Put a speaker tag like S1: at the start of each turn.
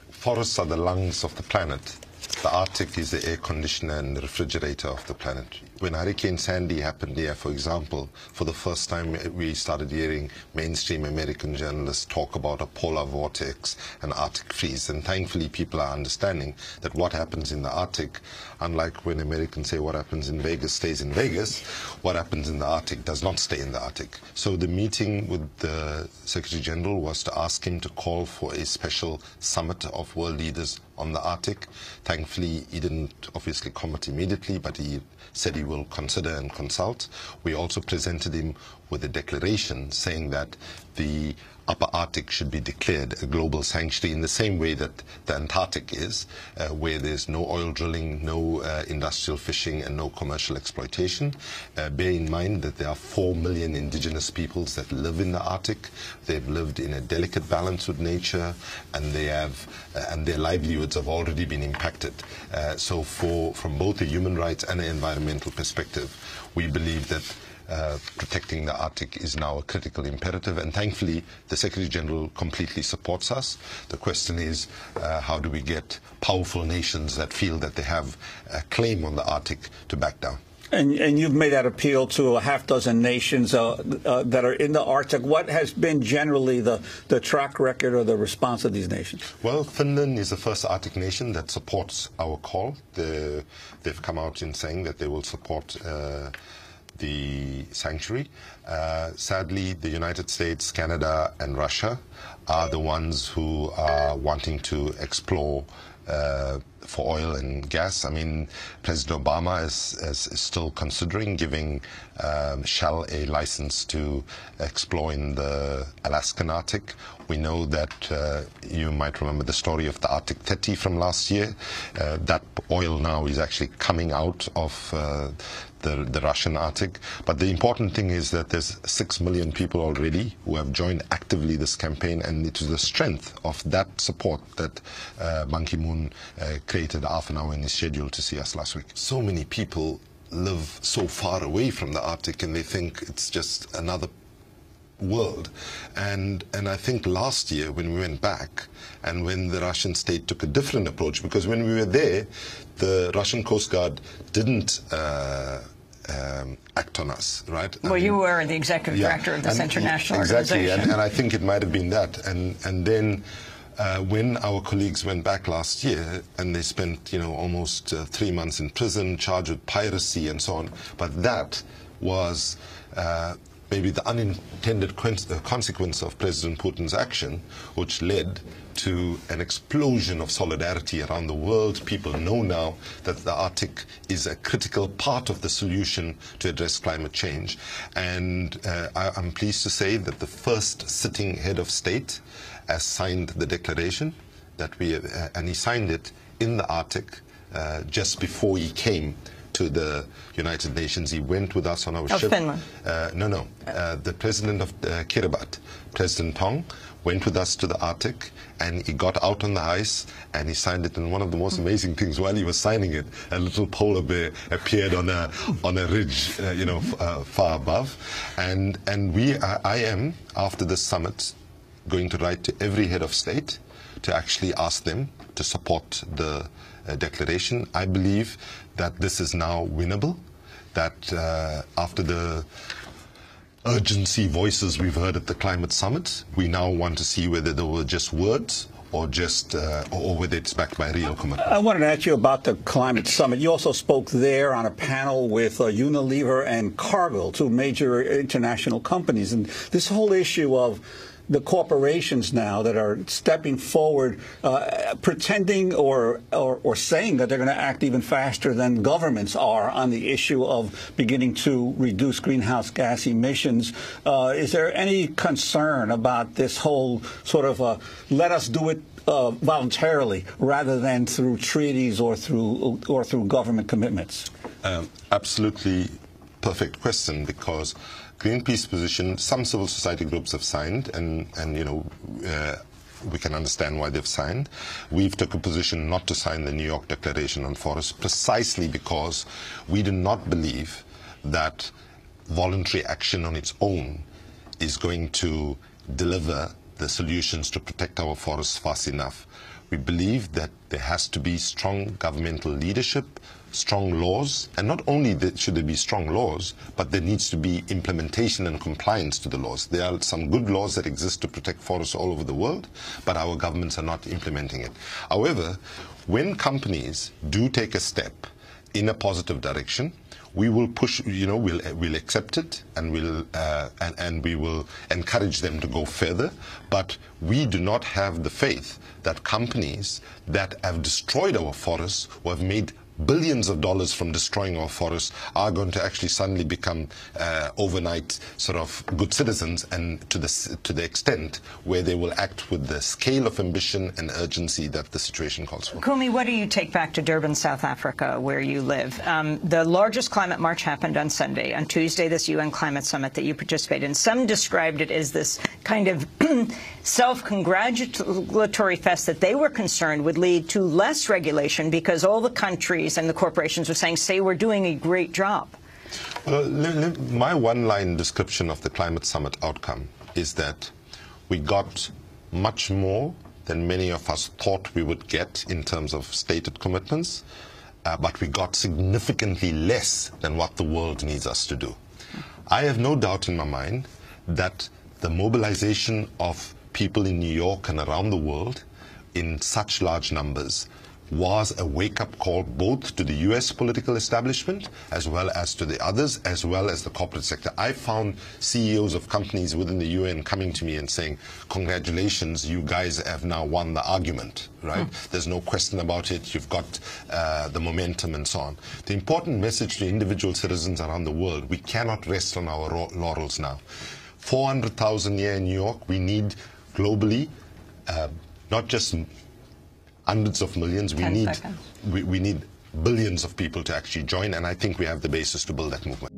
S1: forests are the lungs of the planet, the Arctic is the air conditioner and the refrigerator of the planet. When Hurricane Sandy happened here, for example, for the first time we started hearing mainstream American journalists talk about a polar vortex and Arctic freeze. And thankfully people are understanding that what happens in the Arctic, unlike when Americans say what happens in Vegas stays in Vegas, what happens in the Arctic does not stay in the Arctic. So the meeting with the Secretary General was to ask him to call for a special summit of world leaders on the Arctic. Thankfully, he didn't obviously comment immediately, but he said he will consider and consult. We also presented him with a declaration saying that the Upper Arctic should be declared a global sanctuary in the same way that the Antarctic is, where there's no oil drilling, no industrial fishing and no commercial exploitation. Bear in mind that there are 4 million indigenous peoples that live in the Arctic. They've lived in a delicate balance with nature, and they have and their livelihoods have already been impacted. So from both a human rights and an environmental perspective, we believe that protecting the Arctic is now a critical imperative, and thankfully the Secretary General completely supports us. The question is, how do we get powerful nations that feel that they have a claim on the Arctic to back down?
S2: And you've made that appeal to a half dozen nations that are in the Arctic. What has been generally the track record or the response of these nations?
S1: Well, Finland is the first Arctic nation that supports our call. They've come out in saying that they will support the sanctuary. Sadly, the United States, Canada and Russia are the ones who are wanting to explore for oil and gas. I mean, President Obama is still considering giving Shell a license to explore in the Alaskan Arctic. We know that you might remember the story of the Arctic 30 from last year. That oil now is actually coming out of the Russian Arctic. But the important thing is that there's 6 million people already who have joined actively this campaign, and it is the strength of that support that Ban Ki-moon created half an hour in his schedule to see us last week. So many people live so far away from the Arctic and they think it's just another world. And I think last year when we went back and when the Russian state took a different approach, because when we were there, the Russian Coast Guard didn't act on us, right?
S3: Well, you were the executive director of this international
S1: organization.
S3: Exactly,
S1: and I think it might have been that. And then when our colleagues went back last year and they spent, almost 3 months in prison, charged with piracy and so on, but that was maybe the unintended consequence of President Putin's action, which led to an explosion of solidarity around the world. People know now that the Arctic is a critical part of the solution to address climate change. And I'm pleased to say that the first sitting head of state has signed the declaration that and he signed it in the Arctic just before he came to the United Nations. He went with us on our ship.
S3: Finland?
S1: No. The president of Kiribati, President Tong, went with us to the Arctic, and he got out on the ice and he signed it. And one of the most amazing things, while he was signing it, a little polar bear appeared on a ridge, far above. And I am, after this summit, going to write to every head of state to actually ask them to support the declaration. I believe that this is now winnable, that after the urgency voices we've heard at the climate summit, we now want to see whether they were just words or just or whether it's backed by real commitment.
S2: I wanted to ask you about the climate summit. You also spoke there on a panel with Unilever and Cargill, two major international companies, and this whole issue of the corporations now that are stepping forward, pretending or saying that they're going to act even faster than governments are on the issue of beginning to reduce greenhouse gas emissions. Is there any concern about this whole sort of let us do it voluntarily rather than through treaties or through government commitments?
S1: Absolutely perfect question, because Greenpeace position, some civil society groups have signed, and we can understand why they've signed. We've took a position not to sign the New York Declaration on Forests, precisely because we do not believe that voluntary action on its own is going to deliver the solutions to protect our forests fast enough. We believe that there has to be strong governmental leadership, strong laws, and not only should there be strong laws, but there needs to be implementation and compliance to the laws. There are some good laws that exist to protect forests all over the world, but our governments are not implementing it. However, when companies do take a step in a positive direction, we will push, we'll accept it, and we will encourage them to go further. But we do not have the faith that companies that have destroyed our forests, who have made billions of dollars from destroying our forests, are going to actually suddenly become overnight sort of good citizens, and to the extent where they will act with the scale of ambition and urgency that the situation calls for.
S3: Kumi, what do you take back to Durban, South Africa, where you live? The largest climate march happened on Sunday. On Tuesday, this UN climate summit that you participated in. Some described it as this kind of self-congratulatory fest that they were concerned would lead to less regulation because all the countries and the corporations were saying, say, we're doing a great job.
S1: Well, my one-line description of the climate summit outcome is that we got much more than many of us thought we would get in terms of stated commitments, but we got significantly less than what the world needs us to do. I have no doubt in my mind that the mobilization of people in New York and around the world in such large numbers was a wake-up call both to the US political establishment as well as to the others, as well as the corporate sector. I found CEOs of companies within the UN coming to me and saying, congratulations, you guys have now won the argument, right? There's no question about it. You've got the momentum and so on. The important message to individual citizens around the world, we cannot rest on our laurels now. 400,000 here in New York, we need globally, not just hundreds of millions, we need billions of people to actually join, and I think we have the basis to build that movement.